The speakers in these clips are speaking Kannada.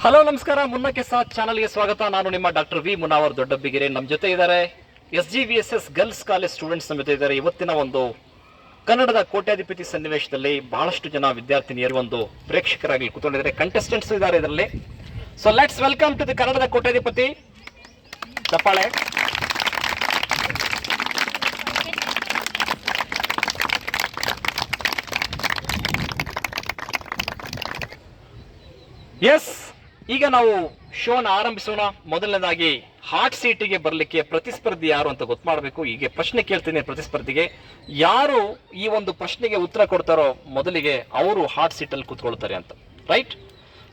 ಹಲೋ ನಮಸ್ಕಾರ, ಮುನ್ನಕ್ಕೆ ಸಾಥ್ ಚಾನಲ್ಗೆ ಸ್ವಾಗತ. ನಾನು ನಿಮ್ಮ ಡಾಕ್ಟರ್ ವಿ ಮುನಾವರ್ ದೊಡ್ಡಬ್ಬಿಗೆರೆ. ನಮ್ಮ ಜೊತೆ ಇದ್ದಾರೆ SGVSS ಗರ್ಲ್ಸ್ ಕಾಲೇಜ್ ಸ್ಟೂಡೆಂಟ್ಸ್ ನಮ್ಮ ಜೊತೆ ಇದ್ದಾರೆ. ಇವತ್ತಿನ ಒಂದು ಕನ್ನಡದ ಕೋಟ್ಯಾಧಿಪತಿ ಸನ್ನಿವೇಶದಲ್ಲಿ ಬಹಳಷ್ಟು ಜನ ವಿದ್ಯಾರ್ಥಿನಿಯರು ಒಂದು ಪ್ರೇಕ್ಷಕರಾಗಿ ಕೂತ್ಕೊಂಡಿದ್ದಾರೆ, ಕಂಟೆಸ್ಟೆಂಟ್ಸ್ ಇದ್ದಾರೆ ಇದರಲ್ಲಿ. So let's welcome to the ಕನ್ನಡದ ಕೋಟ್ಯಾಧಿಪತಿ. ಚಪ್ಪಾಳೆ. ಎಸ್, ಈಗ ನಾವು ಶೋನ ಆರಂಭಿಸೋಣ. ಮೊದಲನೇದಾಗಿ ಹಾಟ್ ಸೀಟಿಗೆ ಬರಲಿಕ್ಕೆ ಪ್ರತಿಸ್ಪರ್ಧಿ ಯಾರು ಅಂತ ಗೊತ್ತು ಮಾಡಬೇಕು. ಈಗ ಪ್ರಶ್ನೆ ಕೇಳ್ತೀನಿ ಪ್ರತಿಸ್ಪರ್ಧಿಗೆ. ಯಾರು ಈ ಒಂದು ಪ್ರಶ್ನೆಗೆ ಉತ್ತರ ಕೊಡ್ತಾರೋ ಮೊದಲಿಗೆ ಅವರು ಹಾಟ್ ಸೀಟಲ್ಲಿ ಕೂತ್ಕೊಳ್ತಾರೆ ಅಂತ, ರೈಟ್?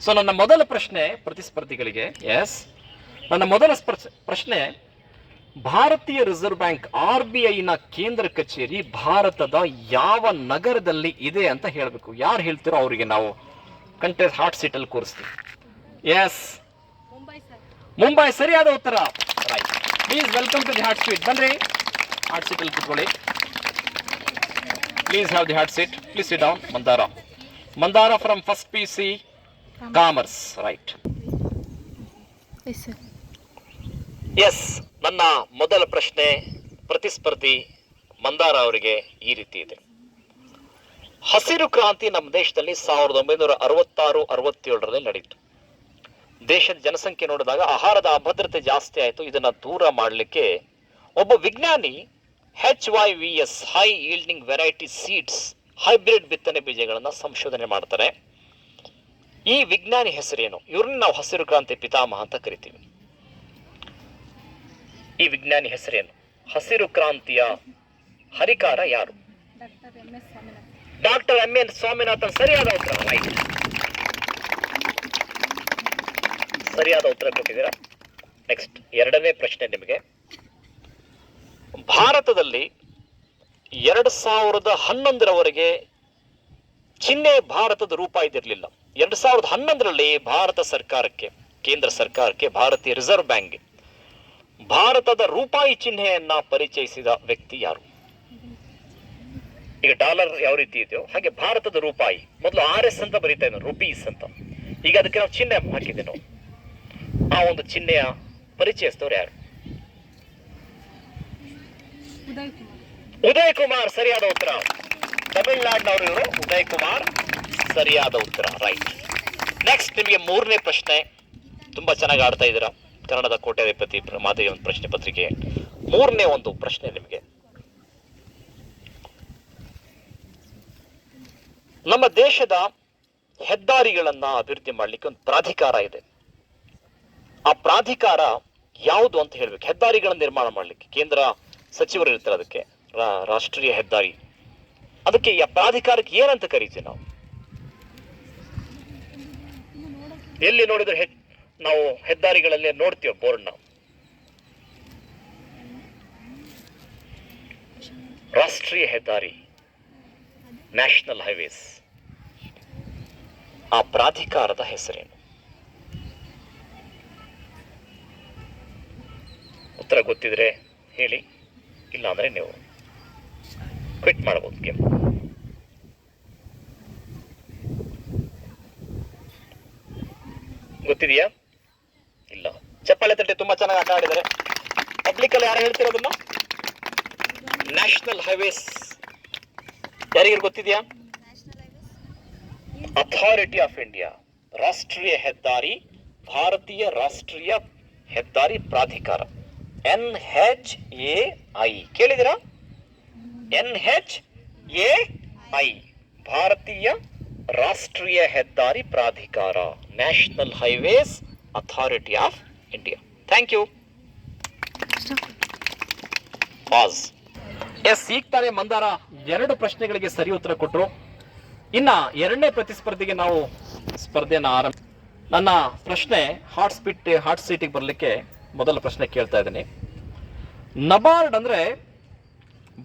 ಸೊ ನನ್ನ ಮೊದಲ ಪ್ರಶ್ನೆ ಪ್ರತಿಸ್ಪರ್ಧಿಗಳಿಗೆ, ಎಸ್, ನನ್ನ ಮೊದಲ ಪ್ರಶ್ನೆ, ಭಾರತೀಯ ರಿಸರ್ವ್ ಬ್ಯಾಂಕ್ RBI ಕೇಂದ್ರ ಕಚೇರಿ ಭಾರತದ ಯಾವ ನಗರದಲ್ಲಿ ಇದೆ ಅಂತ ಹೇಳಬೇಕು. ಯಾರು ಹೇಳ್ತಿರೋ ಅವರಿಗೆ ನಾವು ಹಾಟ್ ಸೀಟಲ್ಲಿ ಕೂರಿಸ್ತೀವಿ. ಎಸ್, ಮುಂಬೈ ಸರಿಯಾದ ಉತ್ತರ. Right, please welcome to the hot seat. ಬನ್ರಿ, ಹಾಟ್ ಸೀಟ್ ಅಲ್ಲಿ ಕೂತ್ಕೊಳ್ಳಿ. Please have the hot seat. Please sit down. Mandara from first PC commerce, right? Yes, ನನ್ನ ಮೊದಲ ಪ್ರಶ್ನೆ ಪ್ರತಿಸ್ಪರ್ಧಿ ಮಂದಾರ ಅವರಿಗೆ ಈ ರೀತಿ ಇದೆ. ಹಸಿರು ಕ್ರಾಂತಿ ನಮ್ಮ ದೇಶದಲ್ಲಿ 1966-67ರಲ್ಲಿ ನಡೆಯಿತು. ದೇಶದ ಜನಸಂಖ್ಯೆ ನೋಡಿದಾಗ ಆಹಾರದ ಅಭದ್ರತೆ ಜಾಸ್ತಿ ಆಯಿತು. ಇದನ್ನ ದೂರ ಮಾಡಲಿಕ್ಕೆ ಒಬ್ಬ ವಿಜ್ಞಾನಿ HYVS high yielding variety seeds, hybrid ಬಿತ್ತನೆ ಬೀಜಗಳನ್ನ ಸಂಶೋಧನೆ ಮಾಡ್ತಾರೆ. ಈ ವಿಜ್ಞಾನಿ ಹೆಸರೇನು? ಇವ್ರನ್ನ ನಾವು ಹಸಿರು ಕ್ರಾಂತಿ ಪಿತಾಮಹ ಅಂತ ಕರಿತೀವಿ. ಈ ವಿಜ್ಞಾನಿ ಹೆಸರೇನು? ಹಸಿರು ಕ್ರಾಂತಿಯ ಹರಿಕಾರ ಯಾರು? Doctor MN Swaminathan. ಸರಿಯಾದ ಉತ್ತರ. ರೈಟ್, ಸರಿಯಾದ ಉತ್ತರ ಕೊಟ್ಟಿದ್ದೀರಾ. ನೆಕ್ಸ್ಟ್, ಎರಡನೇ ಪ್ರಶ್ನೆ ನಿಮಗೆ. ಭಾರತದಲ್ಲಿ 2011ರವರೆಗೆ ಚಿಹ್ನೆ ಭಾರತದ ರೂಪಾಯಿ ಇದಿರಲಿಲ್ಲ. 2011ರಲ್ಲಿ ಭಾರತ ಸರ್ಕಾರಕ್ಕೆ, ಕೇಂದ್ರ ಸರ್ಕಾರಕ್ಕೆ, ಭಾರತೀಯ ರಿಸರ್ವ್ ಬ್ಯಾಂಕ್ಗೆ ಭಾರತದ ರೂಪಾಯಿ ಚಿಹ್ನೆಯನ್ನ ಪರಿಚಯಿಸಿದ ವ್ಯಕ್ತಿ ಯಾರು? ಈಗ ಡಾಲರ್ ಯಾವ ರೀತಿ ಇದೆಯೋ ಹಾಗೆ ಭಾರತದ ರೂಪಾಯಿ ಮೊದಲು RS ಅಂತ ಬರೀತಾ ಇದ್ದ, ರುಪೀಸ್ ಅಂತ. ಈಗ ಅದಕ್ಕೆ ನಾವು ಚಿಹ್ನೆ ಹಾಕಿದ್ದೆ. ನಾವು ಆ ಒಂದು ಚಿಹ್ನೆಯ ಪರಿಚಯಿಸಿದವರು ಯಾರು? ಉದಯ್ ಕುಮಾರ್. ಸರಿಯಾದ ಉತ್ತರ. ತಮಿಳುನಾಡಿನವರು ಇವರು, ಉದಯ್ ಕುಮಾರ್. ಸರಿಯಾದ ಉತ್ತರ. ರೈಟ್. ನೆಕ್ಸ್ಟ್, ನಿಮಗೆ ಮೂರನೇ ಪ್ರಶ್ನೆ. ತುಂಬಾ ಚೆನ್ನಾಗಿ ಆಡ್ತಾ ಇದ್ದೀರಾ ಕನ್ನಡದ ಕೋಟ್ಯಾಧಿಪತಿ ಮಾದರಿ ಒಂದು ಪ್ರಶ್ನೆ ಪತ್ರಿಕೆ. ಮೂರನೇ ಒಂದು ಪ್ರಶ್ನೆ ನಿಮಗೆ. ನಮ್ಮ ದೇಶದ ಹೆದ್ದಾರಿಗಳನ್ನ ಅಭಿವೃದ್ಧಿ ಮಾಡಲಿಕ್ಕೆ ಒಂದು ಪ್ರಾಧಿಕಾರ ಇದೆ. ಆ ಪ್ರಾಧಿಕಾರ ಯಾವುದು ಅಂತ ಹೇಳ್ಬೇಕು. ಹೆದ್ದಾರಿಗಳನ್ನ ನಿರ್ಮಾಣ ಮಾಡಲಿಕ್ಕೆ ಕೇಂದ್ರ ಸಚಿವರು ಇರ್ತಾರೆ, ಅದಕ್ಕೆ ರಾಷ್ಟ್ರೀಯ ಹೆದ್ದಾರಿ. ಅದಕ್ಕೆ ಈ ಪ್ರಾಧಿಕಾರಕ್ಕೆ ಏನಂತ ಕರೀತೀವಿ ನಾವು? ಎಲ್ಲಿ ನೋಡಿದ್ರೆ ನಾವು ಹೆದ್ದಾರಿಗಳಲ್ಲಿ ನೋಡ್ತೀವಿ ಬೋರ್ಡ್ನ. ರಾಷ್ಟ್ರೀಯ ಹೆದ್ದಾರಿ, ನ್ಯಾಷನಲ್ ಹೈವೇಸ್. ಆ ಪ್ರಾಧಿಕಾರದ ಹೆಸರೇನು? ಉತ್ತರ ಗೊತ್ತಿದ್ರೆ ಹೇಳಿ, ಇಲ್ಲ ಅಂದ್ರೆ ನೀವು ಕ್ವಿಟ್ ಮಾಡಬಹುದು ಗೇಮ್. ಗೊತ್ತಿದೆಯಾ? ಇಲ್ಲ. ಚಪ್ಪಾಳೆ ತಟ್ಟೆ. ತುಂಬಾ ಚೆನ್ನಾಗಿ ಆಟ ಆಡಿದ್ದಾರೆ. ಪಬ್ಲಿಕ್ ಅಲ್ಲಿ ಯಾರು ಹೇಳ್ತಿರೋದನ್ನ? National highways. ಯಾರಿಗೂ ಗೊತ್ತಿದೆಯಾ? ಅಥಾರಿಟಿ ಆಫ್ ಇಂಡಿಯಾ, ರಾಷ್ಟ್ರೀಯ ಹೆದ್ದಾರಿ, ಭಾರತೀಯ ರಾಷ್ಟ್ರೀಯ ಹೆದ್ದಾರಿ ಪ್ರಾಧಿಕಾರ, NHAI. ಕೇಳಿದಿರಾ? NHAI, ಭಾರತೀಯ ರಾಷ್ಟ್ರೀಯ ಹೆದ್ದಾರಿ ಪ್ರಾಧಿಕಾರ, national highways authority of India. Thank you. Pass. Yes, ಈಗ ತಾನೇ ಮಂದಾರ 2 ಪ್ರಶ್ನೆಗಳಿಗೆ ಸರಿ ಉತ್ತರ ಕೊಟ್ಟರು. ಇನ್ನ ಎರಡನೇ ಪ್ರತಿಸ್ಪರ್ಧಿಗೆ ನಾವು ಸ್ಪರ್ಧೆಯನ್ನು ಆರಂಭ. ನನ್ನ ಪ್ರಶ್ನೆ ಹಾಟ್ ಸೀಟಿಗೆ ಬರಲಿಕ್ಕೆ ಮೊದಲ ಪ್ರಶ್ನೆ ಕೇಳ್ತಾ ಇದ್ದೀನಿ. ನಬಾರ್ಡ್ ಅಂದ್ರೆ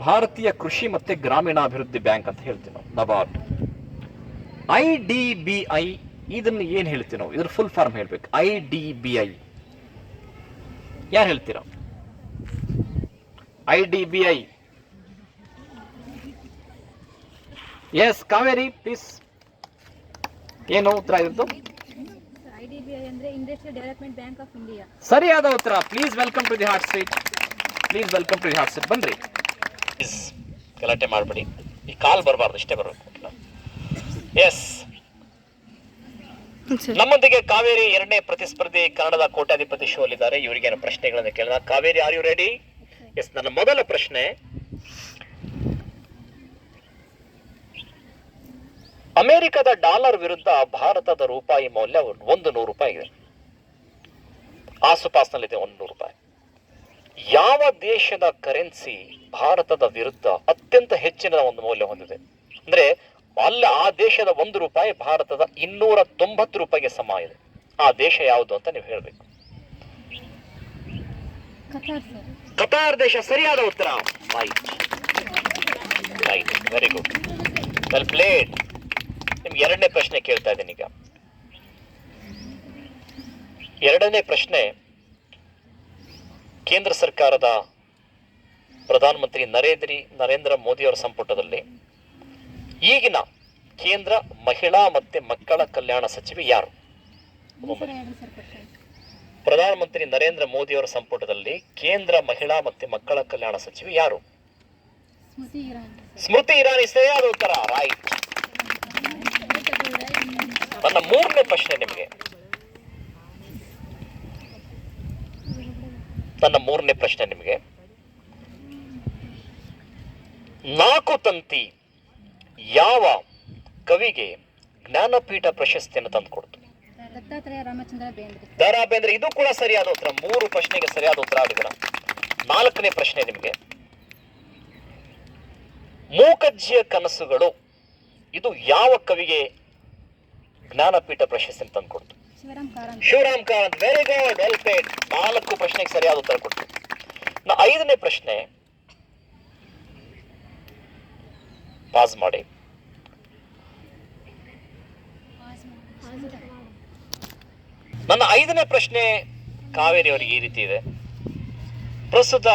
ಭಾರತೀಯ ಕೃಷಿ ಮತ್ತೆ ಗ್ರಾಮೀಣಾಭಿವೃದ್ಧಿ ಬ್ಯಾಂಕ್ ಅಂತ ಹೇಳ್ತೀವಿ ನಾವು, ನಬಾರ್ಡ್. IDBI ಇದನ್ನ ಏನ್ ಹೇಳ್ತೀವಿ ನಾವು? ಇದ್ರ ಫುಲ್ ಫಾರ್ಮ್ ಹೇಳ್ಬೇಕು. IDBI ಯಾರು ಹೇಳ್ತೀರಾ? IDBI. Yes, Kaveri please. ಏನು ಉತ್ತರ ಇದ್ದು? IDBI industrial development bank of India. ಸರಿಯಾದ ಉತ್ತರ. Please welcome to the hot seat. Please welcome to the hot seat. ಬನ್ರಿ, ಗಲಾಟೆ ಮಾಡಬೇಡಿ. ಈ ಕಾಲ್ ಬರಬಾರ್ದು, ಇಷ್ಟೇ ಬರಬೇಕು. ಎಸ್, ನಮ್ಮೊಂದಿಗೆ ಕಾವೇರಿ ಎರಡನೇ ಪ್ರತಿಸ್ಪರ್ಧಿ ಕನ್ನಡದ ಕೋಟ್ಯಾಧಿಪತಿ ಶೋ ಅಲ್ಲಿದ್ದಾರೆ. ಇವರಿಗೇನು ಪ್ರಶ್ನೆಗಳನ್ನು ಕೇಳೋಣ. Kaveri, are you ready? Yes. ನನ್ನ ಮೊದಲ ಪ್ರಶ್ನೆ, ಅಮೆರಿಕದ ಡಾಲರ್ ವಿರುದ್ಧ ಭಾರತದ ರೂಪಾಯಿ ಮೌಲ್ಯ 100 ರೂಪಾಯಿ ಇದೆ, ಆಸುಪಾಸಿನಲ್ಲಿದೆ 100 ರೂಪಾಯಿ. ಯಾವ ದೇಶದ ಕರೆನ್ಸಿ ಭಾರತದ ವಿರುದ್ಧ ಅತ್ಯಂತ ಹೆಚ್ಚಿನ ಒಂದು ಮೌಲ್ಯ ಹೊಂದಿದೆ? ಅಂದ್ರೆ ಆ ದೇಶದ 1 ರೂಪಾಯಿ ಭಾರತದ 290 ರೂಪಾಯಿಗೆ ಸಮ ಇದೆ. ಆ ದೇಶ ಯಾವುದು ಅಂತ ನೀವು ಹೇಳಬೇಕು. ಕತಾರ್ ದೇಶ ಸರಿಯಾದ ಉತ್ತರ. Right, very good, well played. ನಿಮ್ಗೆ ಎರಡನೇ ಪ್ರಶ್ನೆ ಕೇಳ್ತಾ ಇದ್ದೀನಿ ಈಗ. ಎರಡನೇ ಪ್ರಶ್ನೆ, ಕೇಂದ್ರ ಸರ್ಕಾರದ ಪ್ರಧಾನಮಂತ್ರಿ ನರೇಂದ್ರ ಮೋದಿ ಅವರ ಸಂಪುಟದಲ್ಲಿ ಈಗಿನ ಕೇಂದ್ರ ಮಹಿಳಾ ಮತ್ತೆ ಮಕ್ಕಳ ಕಲ್ಯಾಣ ಸಚಿವೆ ಯಾರು? ಪ್ರಧಾನಮಂತ್ರಿ ನರೇಂದ್ರ ಮೋದಿ ಅವರ ಸಂಪುಟದಲ್ಲಿ ಕೇಂದ್ರ ಮಹಿಳಾ ಮತ್ತೆ ಮಕ್ಕಳ ಕಲ್ಯಾಣ ಸಚಿವೆ ಯಾರು? ಸ್ಮೃತಿ ಇರಾನಿ ಸರಿಯಾದ ಉತ್ತರ. ರೈಟ್. ನನ್ನ ಮೂರನೇ ಪ್ರಶ್ನೆ ನಿಮಗೆ. ನಾಲ್ಕು ತಂತಿ ಯಾವ ಕವಿಗೆ ಜ್ಞಾನಪೀಠ ಪ್ರಶಸ್ತಿಯನ್ನು ತಂದುಕೊಡ್ತು? ದ ರಾ ಬೇಂದ್ರೆ. ಇದು ಕೂಡ ಸರಿಯಾದ ಉತ್ತರ. 3 ಪ್ರಶ್ನೆಗೆ ಸರಿಯಾದ ಉತ್ತರ ಆಗಿದ್ದೀರ. ನಾಲ್ಕನೇ ಪ್ರಶ್ನೆ ನಿಮಗೆ, ಮೂಕಜ್ಜಿಯ ಕನಸುಗಳು ಇದು ಯಾವ ಕವಿಗೆ ಜ್ಞಾನಪೀಠ ಪ್ರಶಸ್ತಿಯನ್ನು ತಂದುಕೊಡ್ತು? Shivaram Karanth. Very good, well played. 4 ಪ್ರಶ್ನೆಗೆ ಸರಿಯಾದ ಉತ್ತರ ಕೊಡ್ತು. ಐದನೇ ಪ್ರಶ್ನೆ, ಪಾಸ್ ಮಾಡಿ. ನನ್ನ 5ನೇ ಪ್ರಶ್ನೆ ಕಾವೇರಿ ಅವರಿಗೆ ಈ ರೀತಿ ಇದೆ. ಪ್ರಸ್ತುತ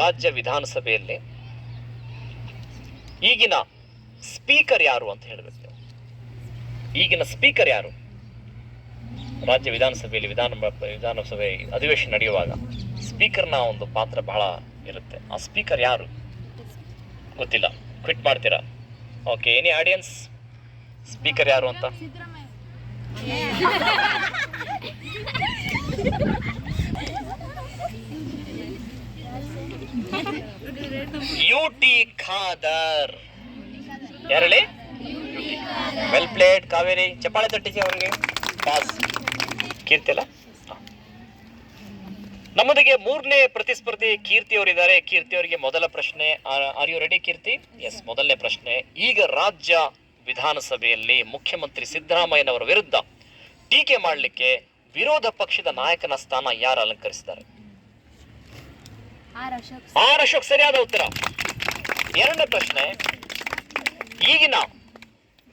ರಾಜ್ಯ ವಿಧಾನಸಭೆಯಲ್ಲಿ ಈಗಿನ ಸ್ಪೀಕರ್ ಯಾರು ಅಂತ ಹೇಳಬೇಕು. ಈಗಿನ ಸ್ಪೀಕರ್ ಯಾರು? ರಾಜ್ಯ ವಿಧಾನಸಭೆಯಲ್ಲಿ ವಿಧಾನಸಭೆ ಅಧಿವೇಶನ ನಡೆಯುವಾಗ ಸ್ಪೀಕರ್ನ ಒಂದು ಪಾತ್ರ ಬಹಳ ಇರುತ್ತೆ. ಆ ಸ್ಪೀಕರ್ ಯಾರು? ಗೊತ್ತಿಲ್ಲ, ಕ್ವಿಟ್ ಮಾಡ್ತೀರಾ? ಓಕೆ, ಎನಿ ಆಡಿಯನ್ಸ್, ಸ್ಪೀಕರ್ ಯಾರು ಅಂತ? ಯುಟಿ ಖಾದರ್. ಯಾರಲ್ಲಿ? Well played Kaveri. ಚಪ್ಪಾಳೆ ತಟ್ಟಿಸಿ ಅವರಿಗೆ. ಪಾಸ್. ಕೀರ್ತಿ ಅಲ್ಲ? ನಮ್ಮೊಂದಿಗೆ ಮೂರನೇ ಪ್ರತಿಸ್ಪರ್ಧಿ ಕೀರ್ತಿ ಅವರಿದ್ದಾರೆ. ಕೀರ್ತಿ ಅವರಿಗೆ ಮೊದಲ ಪ್ರಶ್ನೆ. Are you ready Keerthi? Yes. ಮೊದಲನೇ ಪ್ರಶ್ನೆ, ಈಗ ರಾಜ್ಯ ವಿಧಾನಸಭೆಯಲ್ಲಿ ಮುಖ್ಯಮಂತ್ರಿ ಸಿದ್ದರಾಮಯ್ಯನವರ ವಿರುದ್ಧ ಟೀಕೆ ಮಾಡಲಿಕ್ಕೆ ವಿರೋಧ ಪಕ್ಷದ ನಾಯಕನ ಸ್ಥಾನ ಯಾರು ಅಲಂಕರಿಸಿದ್ದಾರೆ? ಆರ್ ಅಶೋಕ್ ಸರಿಯಾದ ಉತ್ತರ. ಎರಡನೇ ಪ್ರಶ್ನೆ, ಈಗಿನ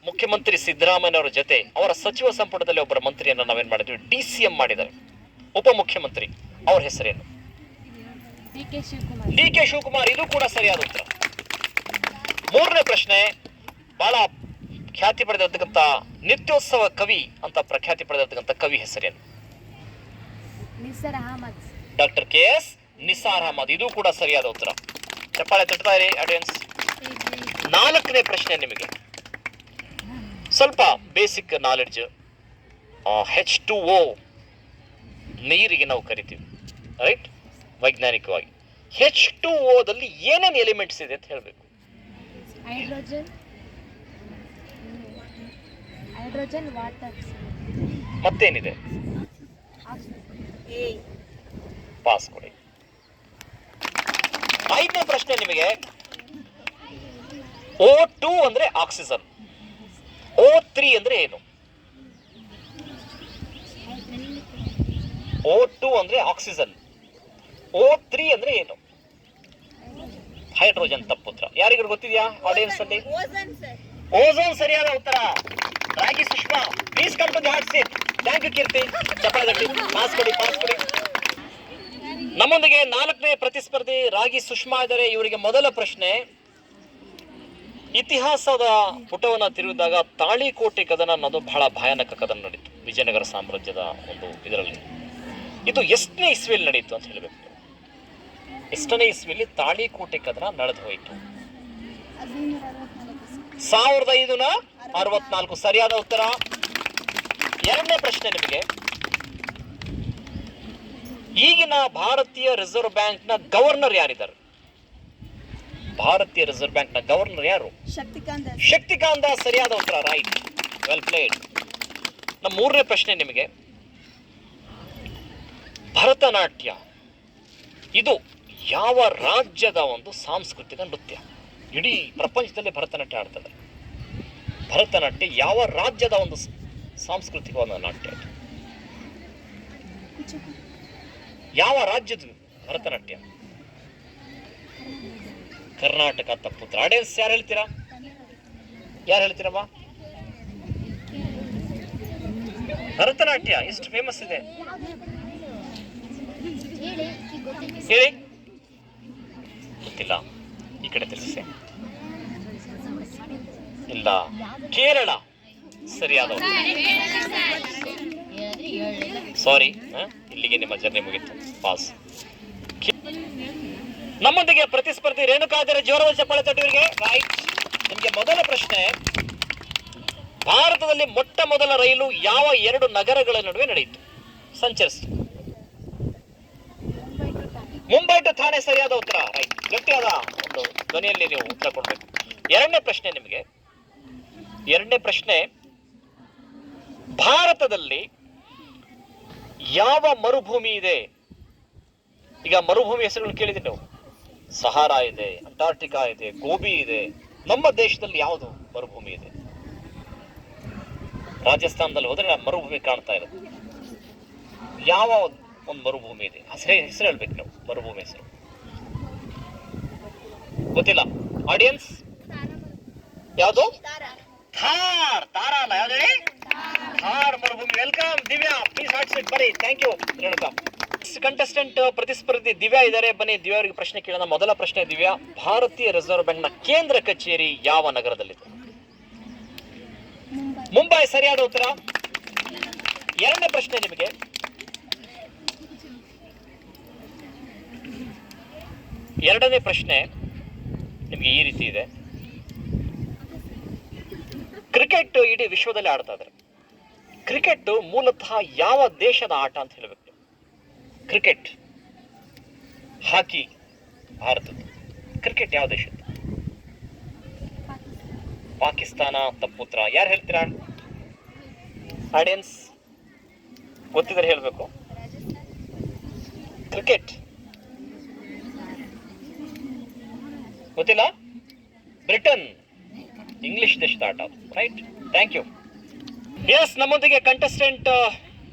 ಮುಖ್ಯಮಂತ್ರಿ ಸಿದ್ದರಾಮಯ್ಯನವರ ಜೊತೆ ಅವರ ಸಚಿವ ಸಂಪುಟದಲ್ಲಿ ಒಬ್ಬರ ಮಂತ್ರಿಯನ್ನು ನಾವೇನ್ ಮಾಡಿದ್ವಿ? DCM ಮಾಡಿದ್ದಾರೆ. ಉಪಮುಖ್ಯಮಂತ್ರಿ, ಅವ್ರ ಹೆಸರೇನು? ಡಿ.ಕೆ. ಶಿವಕುಮಾರ್. ಇದು ಕೂಡ ಸರಿಯಾದ ಉತ್ತರ. ಮೂರನೇ ಪ್ರಶ್ನೆ, ಬಹಳ ಖ್ಯಾತಿ ಪಡೆದಿರ್ತಕ್ಕಂಥ ನಿತ್ಯೋತ್ಸವ ಕವಿ ಅಂತ ಪ್ರಖ್ಯಾತಿ ಪಡೆದಿರ್ತಕ್ಕಂಥ ಕವಿ ಹೆಸರೇನು? Doctor KS Nisar Ahmed. ಇದು ಕೂಡ ಸರಿಯಾದ ಉತ್ತರ. ಚಪ್ಪಾಳೆ ತಟ್ತಾ ಇರಿ ಆಡಿಯನ್ಸ್. ನಾಲ್ಕನೇ ಪ್ರಶ್ನೆ ನಿಮಗೆ ಸ್ವಲ್ಪ ಬೇಸಿಕ್ ನಾಲೆಡ್ಜ್. H2O ನೀರಿಗೆ ನಾವು ಕರಿತೀವಿ, ರೈಟ್? ವೈಜ್ಞಾನಿಕವಾಗಿ H2O ದಲ್ಲಿ ಏನೇನು ಎಲಿಮೆಂಟ್ಸ್ ಇದೆ ಅಂತ ಹೇಳಬೇಕು. Hydrogen, water, ಮತ್ತೇನಿದೆ? ಪಾಸ್ ಕೊಡಿ. ಐದನೇ ಪ್ರಶ್ನೆ ನಿಮಗೆ, O2 ಅಂದ್ರೆ ಆಕ್ಸಿಜನ್, O3 ಅಂದ್ರೆ ಏನು? O2 ಅಂದ್ರೆ ಆಕ್ಸಿಜನ್, O3 ಅಂದ್ರೆ ಏನು? ಹೈಡ್ರೋಜನ್. ತಪ್ಪುತ್ರ. ಯಾರಿಗೂ ಗೊತ್ತಿದೆಯಾ ಆಡಿಯನ್ಸ್ ಅಲ್ಲಿ? ಓಝೋನ್ ಸರಿಯಾದ ಉತ್ತರ. ರಾಗಿ Sushma, please come to the hot seat. Thank you Keerthi. ಚಪ್ಪಾಳೆ ತಟ್ಟಿ. ಪಾಸ್ ಕೊಡಿ. ನಮ್ಮೊಂದಿಗೆ ನಾಲ್ಕನೇ ಪ್ರತಿಸ್ಪರ್ಧಿ ರಾಗಿ ಸುಷ್ಮಾ ಇದ್ದಾರೆ. ಇವರಿಗೆ ಮೊದಲ ಪ್ರಶ್ನೆ, ಇತಿಹಾಸದ ಪುಟವನ್ನ ತಿರುಗಿದಾಗ ತಾಳಿಕೋಟೆ ಕದನ ಅನ್ನೋದು ಬಹಳ ಭಯಾನಕ ಕದನ ನಡೀತು. ವಿಜಯನಗರ ಸಾಮ್ರಾಜ್ಯದ ಒಂದು ಇದರಲ್ಲಿ. ಇದು ಎಷ್ಟನೇ ಇಸ್ವಿಯಲ್ಲಿ ನಡೆಯಿತು ಅಂತ ಹೇಳಬೇಕು. ಎಷ್ಟನೇ ಇಸ್ವಿಯಲ್ಲಿ ತಾಳಿಕೋಟೆ ಕದನ ನಡೆದು ಹೋಯಿತು? 1564. ಸರಿಯಾದ ಉತ್ತರ. ಎರಡನೇ ಪ್ರಶ್ನೆ ನಿಮಗೆ, ಈಗಿನ ಭಾರತೀಯ ರಿಸರ್ವ್ ಬ್ಯಾಂಕ್ನ ಗವರ್ನರ್ ಯಾರಿದ್ದಾರೆ? ಭಾರತೀಯ ರಿಸರ್ವ್ ಬ್ಯಾಂಕ್ನ ಗವರ್ನರ್ ಯಾರು? ಶಕ್ತಿಕಾಂತ್ ದಾಸ್. ಸರಿಯಾದ ಉತ್ತರ, ರೈಟ್, ವೆಲ್ ಪ್ಲೇಡ್. ನಮ್ಮ ಮೂರನೇ ಪ್ರಶ್ನೆ ನಿಮಗೆ, ಭರತನಾಟ್ಯ ಇದು ಯಾವ ರಾಜ್ಯದ ಒಂದು ಸಾಂಸ್ಕೃತಿಕ ನೃತ್ಯ? ಇಡೀ ಪ್ರಪಂಚದಲ್ಲಿ ಭರತನಾಟ್ಯ ಆಡ್ತದೆ. ಭರತನಾಟ್ಯ ಯಾವ ರಾಜ್ಯದ ಒಂದು ಸಾಂಸ್ಕೃತಿಕವಾದ ನಾಟ್ಯ? ಯಾವ ರಾಜ್ಯದ ಭರತನಾಟ್ಯ? ಕರ್ನಾಟಕ ತಪ್ಪುತ್ರ. ಆಡಿಯನ್ಸ್ ಯಾರು ಹೇಳ್ತೀರಾ? ಯಾರು ಹೇಳ್ತೀರಮ್ಮ? ಭರತನಾಟ್ಯ ಎಷ್ಟು ಫೇಮಸ್ ಇದೆ ಹೇಳಿ. ಗೊತ್ತಿಲ್ಲ, ಈ ಕಡೆ ತಿಳಿಸಿ. ಇಲ್ಲ, ಕೇರಳ. ಸರಿಯಾದ ಸಾರಿ, ಇಲ್ಲಿಗೆ ನಿಮ್ಮ ಜರ್ನಿ ಮುಗಿತು. ಪಾಸ್. ನಮ್ಮೊಂದಿಗೆ ಪ್ರತಿಸ್ಪರ್ಧಿ ರೇಣುಕಾಚಾರ್ಯ, ಜೋರದ ಚಪ್ಪಾಳೆ ತಟ್ಟುವರಿಗೆ. ರೈಟ್. ನಿಮಗೆ ಮೊದಲ ಪ್ರಶ್ನೆ, ಭಾರತದಲ್ಲಿ ಮೊಟ್ಟ ಮೊದಲ ರೈಲು ಯಾವ 2 ನಗರಗಳ ನಡುವೆ ನಡೆಯಿತು, ಸಂಚರಿಸಿತು? ಮುಂಬೈ ಟು ಥಾಣೆ. ಸರಿಯಾದ ಉತ್ತರ, ರೈಟ್. ಗಟ್ಟಿಯಾದ ಒಂದು ಧ್ವನಿಯಲ್ಲಿ ನೀವು ಉತ್ತರ ಕೊಡಬೇಕು. ಎರಡನೇ ಪ್ರಶ್ನೆ ನಿಮಗೆ, ಎರಡನೇ ಪ್ರಶ್ನೆ, ಭಾರತದಲ್ಲಿ ಯಾವ ಮರುಭೂಮಿ ಇದೆ? ಈಗ ಮರುಭೂಮಿ ಹೆಸರುಗಳು ಕೇಳಿದ್ರಿ ನೀವು. ಸಹಾರಾ ಇದೆ, ಅಂಟಾರ್ಟಿಕಾ ಇದೆ, ಗೋಬಿ ಇದೆ. ನಮ್ಮ ದೇಶದಲ್ಲಿ ಯಾವುದು ಮರುಭೂಮಿ ಇದೆ? ರಾಜಸ್ಥಾನದಲ್ಲಿ ಹೋದ್ರೆ ಮರುಭೂಮಿ ಕಾಣ್ತಾ ಇರೋದು. ಯಾವ ಒಂದು ಮರುಭೂಮಿ ಇದೆ? ಹೆಸರು ಹೇಳ್ಬೇಕು ನೀವು, ಮರುಭೂಮಿ ಹೆಸರು. ಗೊತ್ತಿಲ್ಲ ಆಡಿಯನ್ಸ್? ಯಾವುದು? ಥಾರ್. ತಾರಾ ಅಲ್ಲ, ಯಾವ್ದು ಹೇಳಿ? ಥಾರ್ ಮರುಭೂಮಿ. Welcome Divya, please hot seat ಬನ್ನಿ. Thank you Renuka. ಕಂಟೆಸ್ಟೆಂಟ್ ಪ್ರತಿಸ್ಪರ್ಧಿ ದಿವ್ಯಾ ಇದ್ದಾರೆ, ಬನ್ನಿ ದಿವ್ಯಾ ಅವರಿಗೆ ಪ್ರಶ್ನೆ ಕೇಳೋಣ. ಮೊದಲ ಪ್ರಶ್ನೆ ದಿವ್ಯಾ, ಭಾರತೀಯ ರಿಸರ್ವ್ ಬ್ಯಾಂಕ್ನ ಕೇಂದ್ರ ಕಚೇರಿ ಯಾವ ನಗರದಲ್ಲಿದೆ? ಮುಂಬೈ. ಸರಿಯಾದ ಉತ್ತರ. ಎರಡನೇ ಪ್ರಶ್ನೆ ನಿಮಗೆ, ಎರಡನೇ ಪ್ರಶ್ನೆ ನಿಮಗೆ ಈ ರೀತಿ ಇದೆ. ಕ್ರಿಕೆಟ್ ಇಡೀ ವಿಶ್ವದಲ್ಲಿ ಆಡ್ತಾ ಇದ್ದಾರೆ. ಕ್ರಿಕೆಟ್ ಮೂಲತಃ ಯಾವ ದೇಶದ ಆಟ ಅಂತ ಹೇಳಬೇಕು? ಕ್ರಿಕೆಟ್, ಹಾಕಿ ಭಾರತದ. ಕ್ರಿಕೆಟ್ ಯಾವ ದೇಶದ್ದು? ಪಾಕಿಸ್ತಾನ. ತಪ್ಪುತ್ರ. ಯಾರು ಹೇಳ್ತೀರಾ ಆಡಿಯನ್ಸ್? ಗೊತ್ತಿದ್ರೆ ಹೇಳ್ಬೇಕು. ಕ್ರಿಕೆಟ್ ಗೊತ್ತಿಲ್ಲ? ಬ್ರಿಟನ್, ಇಂಗ್ಲಿಷ್ ದೇಶದ ಆಟ. Right, thank you. ಎಸ್, ನಮ್ಮೊಂದಿಗೆ ಕಂಟೆಸ್ಟೆಂಟ್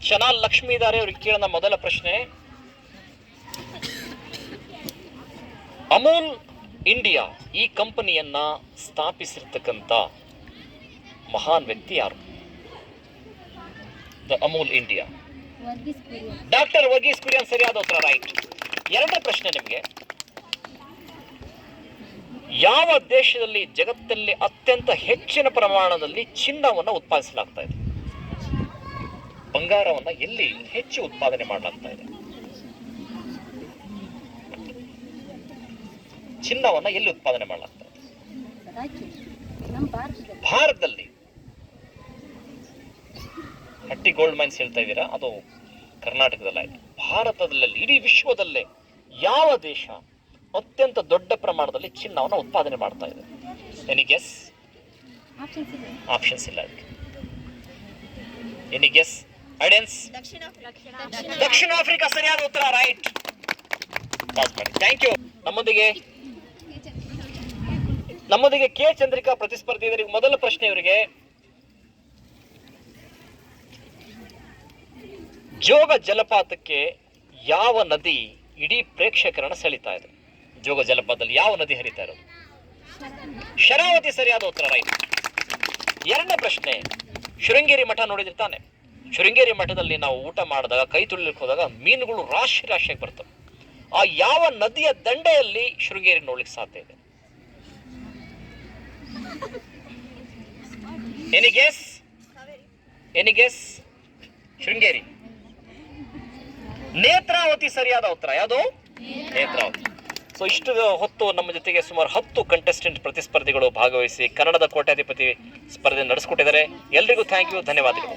ಶನಾಲ್ ಲಕ್ಷ್ಮಿ ಇದ್ದಾರೆ. ಅವ್ರಿಗೆ ಕೇಳೋಣ ಮೊದಲ ಪ್ರಶ್ನೆ, ಅಮೂಲ್ ಇಂಡಿಯಾ ಈ ಕಂಪನಿಯನ್ನ ಸ್ಥಾಪಿಸಿರ್ತಕ್ಕಂಥ ಮಹಾನ್ ವ್ಯಕ್ತಿ ಯಾರು? The Amul India. Doctor Verghese Kurien. ಸರಿಯಾದ ಉತ್ತರ, ರೈಟ್. ಎರಡನೇ ಪ್ರಶ್ನೆ ನಿಮಗೆ, ಯಾವ ದೇಶದಲ್ಲಿ ಜಗತ್ತಲ್ಲಿ ಅತ್ಯಂತ ಹೆಚ್ಚಿನ ಪ್ರಮಾಣದಲ್ಲಿ ಚಿನ್ನವನ್ನು ಉತ್ಪಾದಿಸಲಾಗ್ತಾ ಇದೆ? ಬಂಗಾರವನ್ನ ಎಲ್ಲಿ ಹೆಚ್ಚು ಉತ್ಪಾದನೆ ಮಾಡಲಾಗ್ತಾ ಇದೆ? ಚಿನ್ನವನ್ನ ಎಲ್ಲಿ ಉತ್ಪಾದನೆ ಮಾಡಲಾಗ್ತಾ ಇದೆ? ಭಾರತದಲ್ಲಿ. ಹಟ್ಟಿ ಗೋಲ್ಡ್ ಮೈನ್ಸ್ ಹೇಳ್ತಾ ಇದ್ದೀರಾ, ಅದು ಕರ್ನಾಟಕದಲ್ಲಿ ಆಯ್ತು. ಭಾರತದಲ್ಲಿ, ಇಡೀ ವಿಶ್ವದಲ್ಲೇ ಯಾವ ದೇಶ ಅತ್ಯಂತ ದೊಡ್ಡ ಪ್ರಮಾಣದಲ್ಲಿ ಚಿನ್ನವನ್ನು ಉತ್ಪಾದನೆ ಮಾಡ್ತಾ ಇದೆ? Any guess? ಆಪ್ಷನ್ಸ್ ಇಲ್ಲ ಅದಕ್ಕೆ. Any guess audience? ದಕ್ಷಿಣ ಆಫ್ರಿಕಾ. ಸರಿಯಾದ ಉತ್ತರ, ರೈಟ್. ಪಾಸ್ ಮಾಡಿ, ಥ್ಯಾಂಕ್ ಯು. ನಮ್ಮೊಂದಿಗೆ ಕೆ ಚಂದ್ರಿಕಾ ಪ್ರತಿಸ್ಪರ್ಧಿ ಇದ್ದಾರೆ. ಮೊದಲ ಪ್ರಶ್ನೆ ಇವರಿಗೆ, ಜೋಗ ಜಲಪಾತಕ್ಕೆ ಯಾವ ನದಿ ಇಡೀ ಪ್ರೇಕ್ಷಕರನ್ನ ಸೆಳಿತಾ ಇದೆ? ಜೋಗ ಜಲಪಾತದಲ್ಲಿ ಯಾವ ನದಿ ಹರಿತಾ ಇರೋದು? ಶರಾವತಿ. ಸರಿಯಾದ ಉತ್ತರ, ರೈಟ್. ಎರಡನೇ ಪ್ರಶ್ನೆ, ಶೃಂಗೇರಿ ಮಠ ನೋಡಿದ್ರೆ ತಾನೆ? ಶೃಂಗೇರಿ ಮಠದಲ್ಲಿ ನಾವು ಊಟ ಮಾಡಿದಾಗ, ಕೈ ತೊಳಿಲಿಕ್ಕೆ ಹೋದಾಗ ಮೀನುಗಳು ರಾಶಿ ರಾಶಿಯಾಗಿ ಬರ್ತವೆ. ಆ ಯಾವ ನದಿಯ ದಂಡೆಯಲ್ಲಿ ಶೃಂಗೇರಿ ನೋಡ್ಲಿಕ್ಕೆ ಸಾಧ್ಯ ಇದೆ? Any guess? ಶೃಂಗೇರಿ. ನೇತ್ರಾವತಿ ಸರಿಯಾದ ಉತ್ತರ. ಯಾವುದು? ನೇತ್ರಾವತಿ. ಸೊ ಇಷ್ಟು ಹೊತ್ತು ನಮ್ಮ ಜೊತೆಗೆ ಸುಮಾರು 10 ಕಂಟೆಸ್ಟೆಂಟ್ ಪ್ರತಿಸ್ಪರ್ಧಿಗಳು ಭಾಗವಹಿಸಿ ಕನ್ನಡದ ಕೋಟ್ಯಾಧಿಪತಿ ಸ್ಪರ್ಧೆ ನಡೆಸ್ಕೊಟ್ಟಿದ್ದಾರೆ. ಎಲ್ರಿಗೂ ಥ್ಯಾಂಕ್ ಯು, ಧನ್ಯವಾದಗಳು.